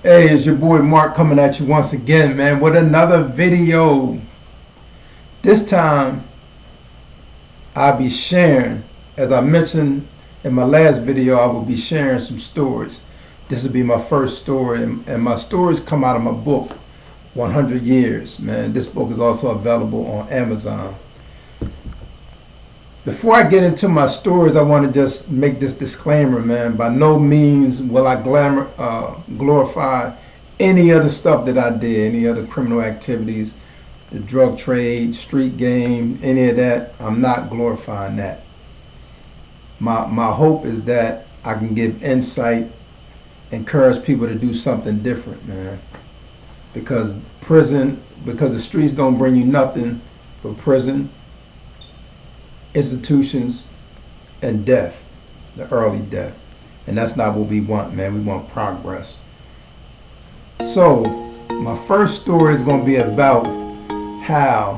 Hey, it's your boy Mark coming at you once again, man, with another video. This time, I'll be sharing, as I mentioned in my last video, I will be sharing some stories. This will be my first story, and my stories come out of my book, 100 Years, man. This book is also available on Amazon. Before I get into my stories, I want to just make this disclaimer, man. By no means will I glorify any other stuff that I did, any other criminal activities, the drug trade, street game, any of that. I'm not glorifying that. My hope is that I can give insight, encourage people to do something different, man. Because because the streets don't bring you nothing but prison, institutions, and death, the early death. And that's not what we want, man. We want progress. So, my first story is going to be about how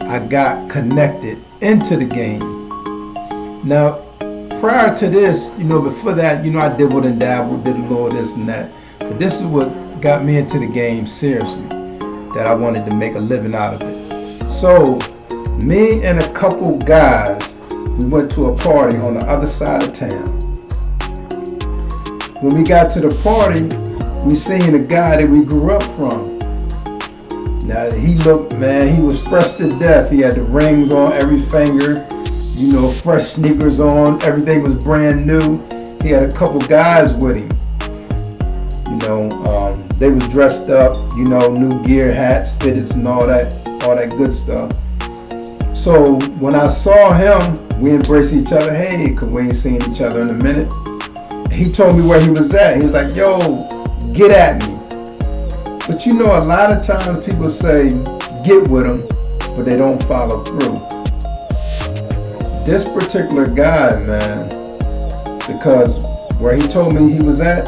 I got connected into the game. Now, prior to this, before that, I dibbled and dabbled, did a little this and that. But this is what got me into the game seriously, that I wanted to make a living out of it. So, me and a couple guys, we went to a party on the other side of town. When we got to the party, we seen a guy that we grew up from. Now he looked, man, he was fresh to death. He had the rings on every finger, fresh sneakers on, everything was brand new. He had a couple guys with him. They was dressed up, new gear, hats, fitteds, and all that good stuff. So when I saw him, we embraced each other. Hey, because we ain't seen each other in a minute. He told me where he was at. He was like, yo, get at me. But a lot of times people say, get with them, but they don't follow through. This particular guy, man, because where he told me he was at,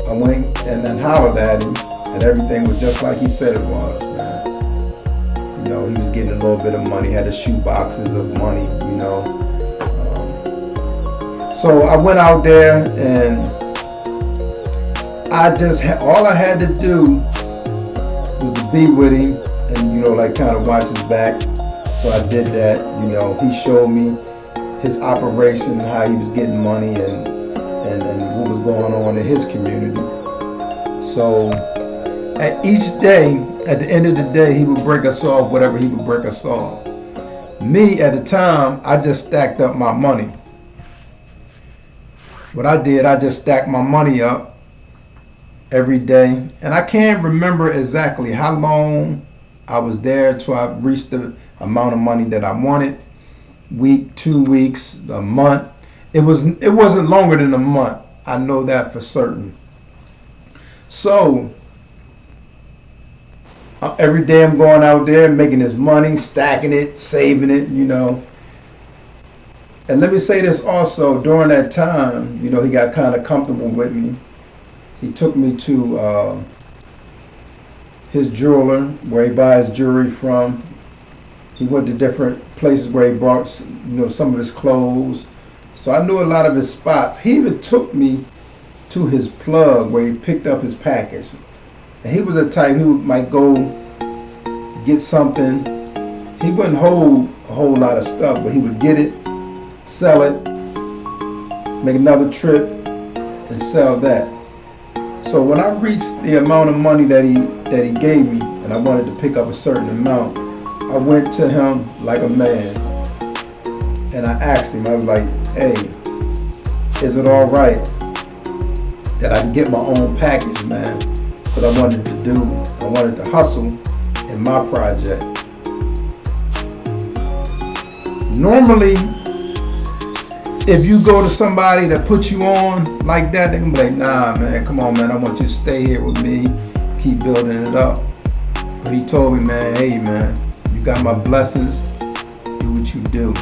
I went and then hollered at him, and everything was just like he said it was, man. He was getting a little bit of money, had a shoe boxes of money, So I went out there and all I had to do was to be with him and, kind of watch his back. So I did that, he showed me his operation, how he was getting money and what was going on in his community. So at each day, at the end of the day, he would break us off whatever he would break us off. Me, at the time, I just stacked up my money. What I did, I just stacked my money up every day. And I can't remember exactly how long I was there till I reached the amount of money that I wanted. Week, 2 weeks, a month. It wasn't longer than a month. I know that for certain. So every day I'm going out there making this money, stacking it, saving it, And let me say this also, during that time, he got kind of comfortable with me. He took me to his jeweler, where he buys jewelry from. He went to different places where he brought, some of his clothes. So I knew a lot of his spots. He even took me to his plug where he picked up his package. And he was the type who might go get something. He wouldn't hold a whole lot of stuff, but he would get it, sell it, make another trip, and sell that. So when I reached the amount of money that he gave me, and I wanted to pick up a certain amount, I went to him like a man, and I asked him, I was like, hey, is it all right that I can get my own package, man? What I wanted to hustle in my project. Normally, if you go to somebody that puts you on like that, they can be like, nah, man, come on, man, I want you to stay here with me, keep building it up. But he told me, man, hey, man, you got my blessings, do what you do.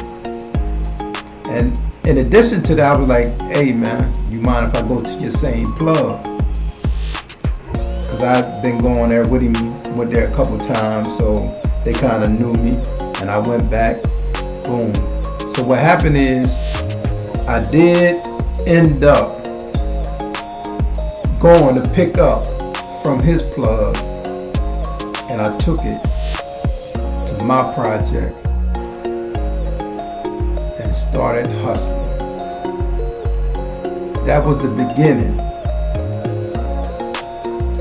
And in addition to that, I was like, hey, man, you mind if I go to your same plug? Because I've been going there with him, went there a couple times, so they kind of knew me, and I went back, boom. So what happened is, I did end up going to pick up from his plug and I took it to my project and started hustling. That was the beginning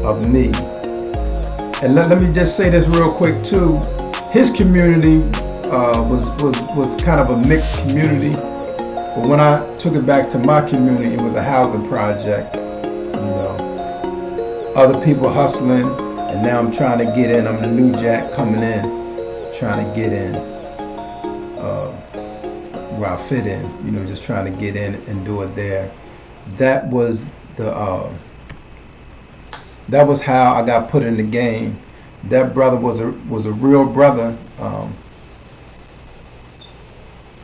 of me. And let me just say this real quick too. His community was kind of a mixed community. But when I took it back to my community, it was a housing project. Other people hustling, and now I'm trying to get in. I'm the new jack coming in, trying to get in where I fit in. Just trying to get in and do it there. That was how I got put in the game. That brother was a real brother.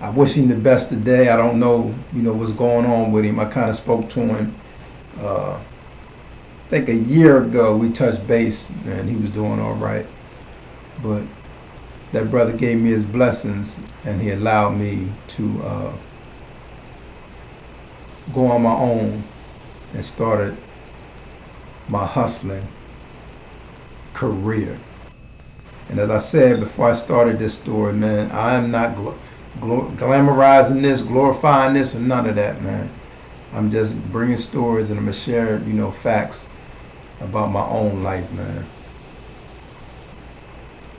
I wish him the best today. I don't know, what's going on with him. I kind of spoke to him. I think a year ago we touched base, and he was doing all right. But that brother gave me his blessings, and he allowed me to go on my own and started my hustling career. And as I said before I started this story, man, I am not glamorizing this, glorifying this, or none of that, man. I'm just bringing stories, and I'm gonna share, facts about my own life, man.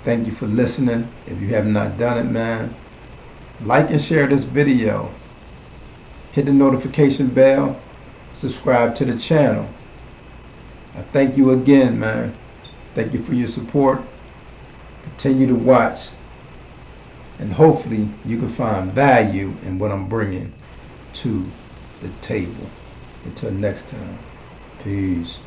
Thank you for listening. If you have not done it, man, like and share this video. Hit the notification bell. Subscribe to the channel. I thank you again, man. Thank you for your support. Continue to watch. And hopefully you can find value in what I'm bringing to the table. Until next time, peace.